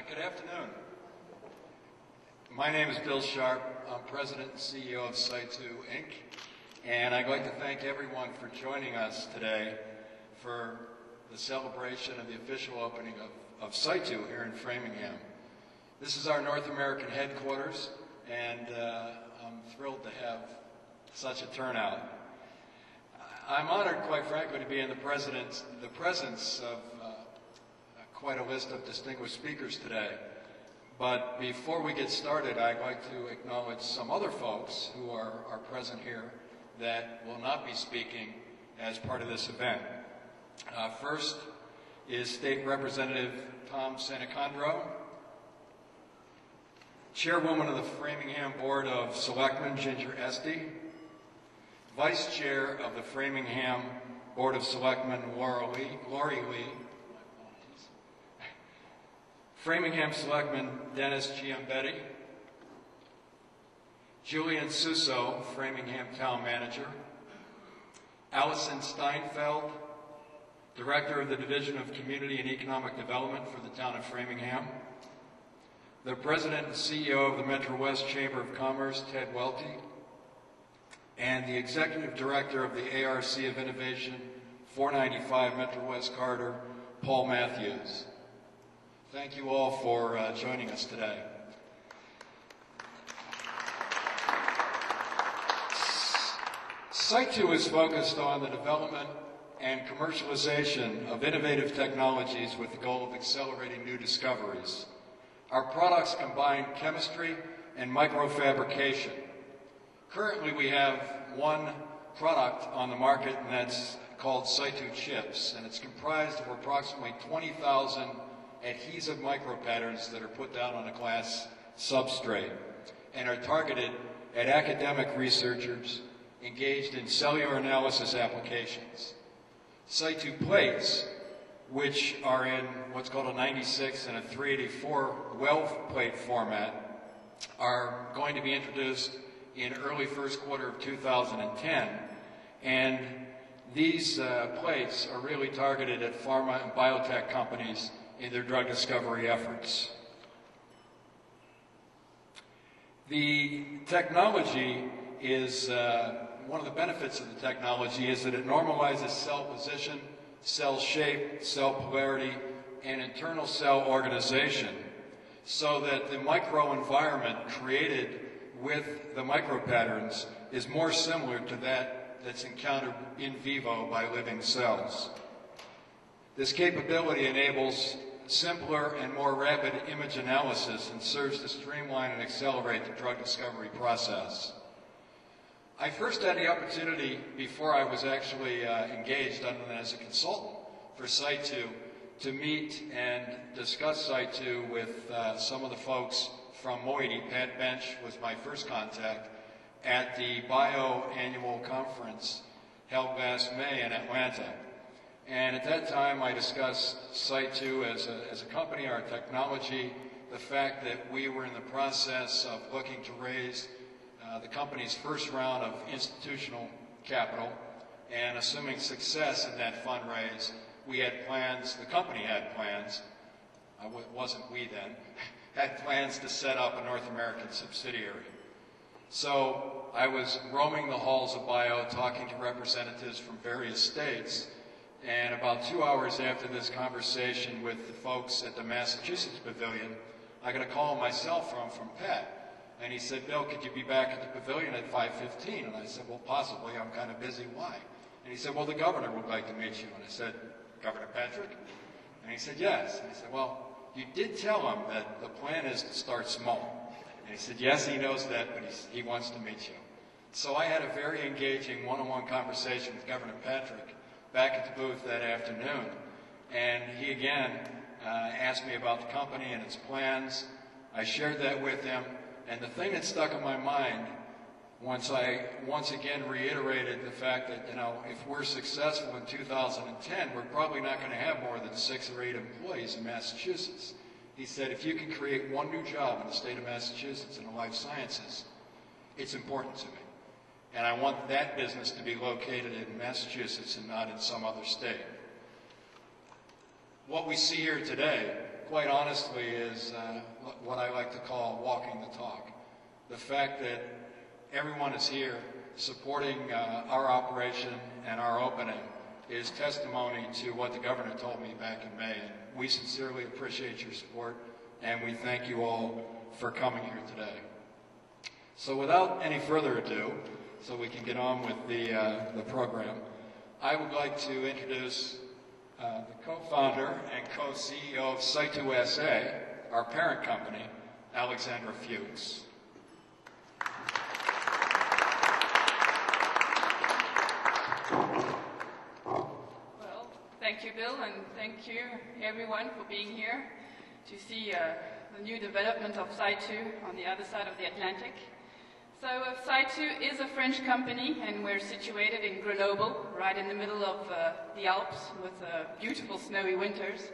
Good afternoon. My name is Bill Sharp. I'm President and CEO of CYTOO, Inc. And I'd like to thank everyone for joining us today for the celebration of the official opening of CYTOO here in Framingham. This is our North American headquarters, and I'm thrilled to have such a turnout. I'm honored, quite frankly, to be in the presence of quite a list of distinguished speakers today. But before we get started, I'd like to acknowledge some other folks who are present here that will not be speaking as part of this event. First is State Representative Tom Sanacondro, Chairwoman of the Framingham Board of Selectmen Ginger Esty, Vice Chair of the Framingham Board of Selectmen Lori Lee, Framingham Selectman Dennis Giambetti, Julian Suso, Framingham Town Manager, Allison Steinfeld, Director of the Division of Community and Economic Development for the town of Framingham, the President and CEO of the Metro West Chamber of Commerce, Ted Welty, and the Executive Director of the ARC of Innovation 495 Metro West Corridor, Paul Matthews. Thank you all for joining us today. CYTOO is focused on the development and commercialization of innovative technologies with the goal of accelerating new discoveries. Our products combine chemistry and microfabrication. Currently, we have one product on the market, and that's called CYTOO Chips, and it's comprised of approximately 20,000 adhesive micropatterns that are put down on a glass substrate and are targeted at academic researchers engaged in cellular analysis applications. CYTOO plates, which are in what's called a 96 and a 384 12 plate format, are going to be introduced in early first quarter of 2010. And these plates are really targeted at pharma and biotech companies in their drug discovery efforts. The technology is, one of the benefits of the technology is that it normalizes cell position, cell shape, cell polarity, and internal cell organization so that the microenvironment created with the micropatterns is more similar to that's encountered in vivo by living cells. This capability enables simpler and more rapid image analysis and serves to streamline and accelerate the drug discovery process. I first had the opportunity, before I was actually engaged other than as a consultant for CYTOO, to meet and discuss CYTOO with some of the folks from Moiety. Pat Bench was my first contact at the Bio-Annual Conference held last May in Atlanta. And at that time, I discussed CYTOO as a company, our technology, the fact that we were in the process of looking to raise the company's first round of institutional capital, and assuming success in that fundraise, we had plans, the company had plans, it wasn't we then, had plans to set up a North American subsidiary. So I was roaming the halls of Bio, talking to representatives from various states, and about 2 hours after this conversation with the folks at the Massachusetts Pavilion, I got a call on my cell phone from Pat. And he said, Bill, could you be back at the pavilion at 5:15? And I said, well, possibly. I'm kind of busy. Why? And he said, well, the governor would like to meet you. And I said, Governor Patrick? And he said, yes. And I said, well, you did tell him that the plan is to start small. And he said, yes, he knows that, but he wants to meet you. So I had a very engaging one-on-one conversation with Governor Patrick back at the booth that afternoon. And he again asked me about the company and its plans. I shared that with him. And the thing that stuck in my mind, once I once again reiterated the fact that, if we're successful in 2010, we're probably not going to have more than 6 or 8 employees in Massachusetts. He said, if you can create one new job in the state of Massachusetts in the life sciences, it's important to me. And I want that business to be located in Massachusetts and not in some other state. What we see here today quite honestly, is what I like to call walking the talk. The fact that everyone is here supporting our operation and our opening is testimony to what the governor told me back in May. And we sincerely appreciate your support, and we thank you all for coming here today. So without any further ado, so we can get on with the program, I would like to introduce the co-founder and co-CEO of CYTOO SA, our parent company, Alexandra Fuchs. Well, thank you, Bill, and thank you, everyone, for being here to see the new development of CYTOO on the other side of the Atlantic. So CYTOO is a French company, and we're situated in Grenoble, right in the middle of the Alps with beautiful snowy winters.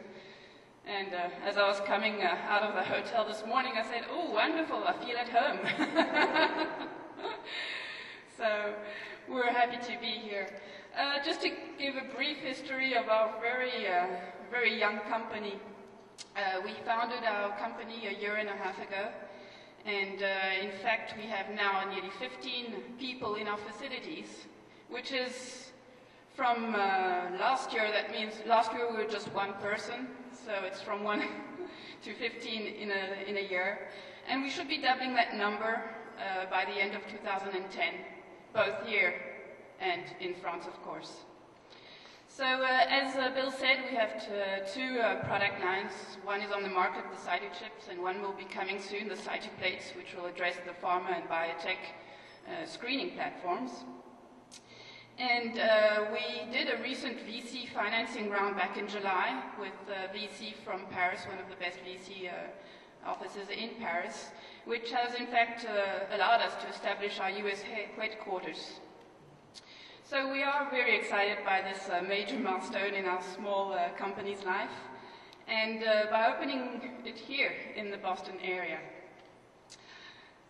And as I was coming out of the hotel this morning, I said, "Oh, wonderful, I feel at home." So we're happy to be here. Just to give a brief history of our very young company. We founded our company a year and a half ago. And in fact, we have now nearly 15 people in our facilities, which is from last year. That means last year we were just one person, so it's from 1 to 15 in a year. And we should be doubling that number by the end of 2010, both here and in France, of course. So as Bill said, we have two product lines. One is on the market, the CYTOO chips, and one will be coming soon, the CYTOO plates, which will address the pharma and biotech screening platforms. And we did a recent VC financing round back in July with VC from Paris, one of the best VC offices in Paris, which has in fact allowed us to establish our US headquarters. So we are very excited by this major milestone in our small company's life, and by opening it here in the Boston area.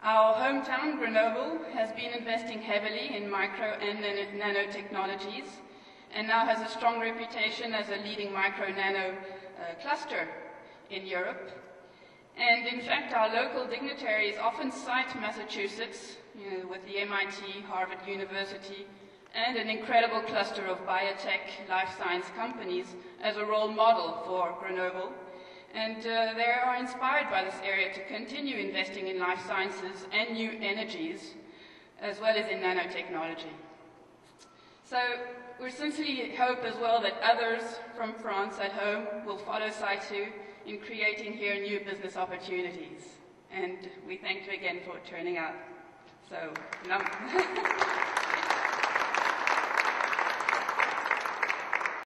Our hometown, Grenoble, has been investing heavily in micro and nanotechnologies, and now has a strong reputation as a leading micro-nano cluster in Europe. And in fact, our local dignitaries often cite Massachusetts, with the MIT, Harvard University, and an incredible cluster of biotech life science companies as a role model for Grenoble. And they are inspired by this area to continue investing in life sciences and new energies, as well as in nanotechnology. So we sincerely hope as well that others from France at home will follow CYTOO in creating here new business opportunities. And we thank you again for turning out. So,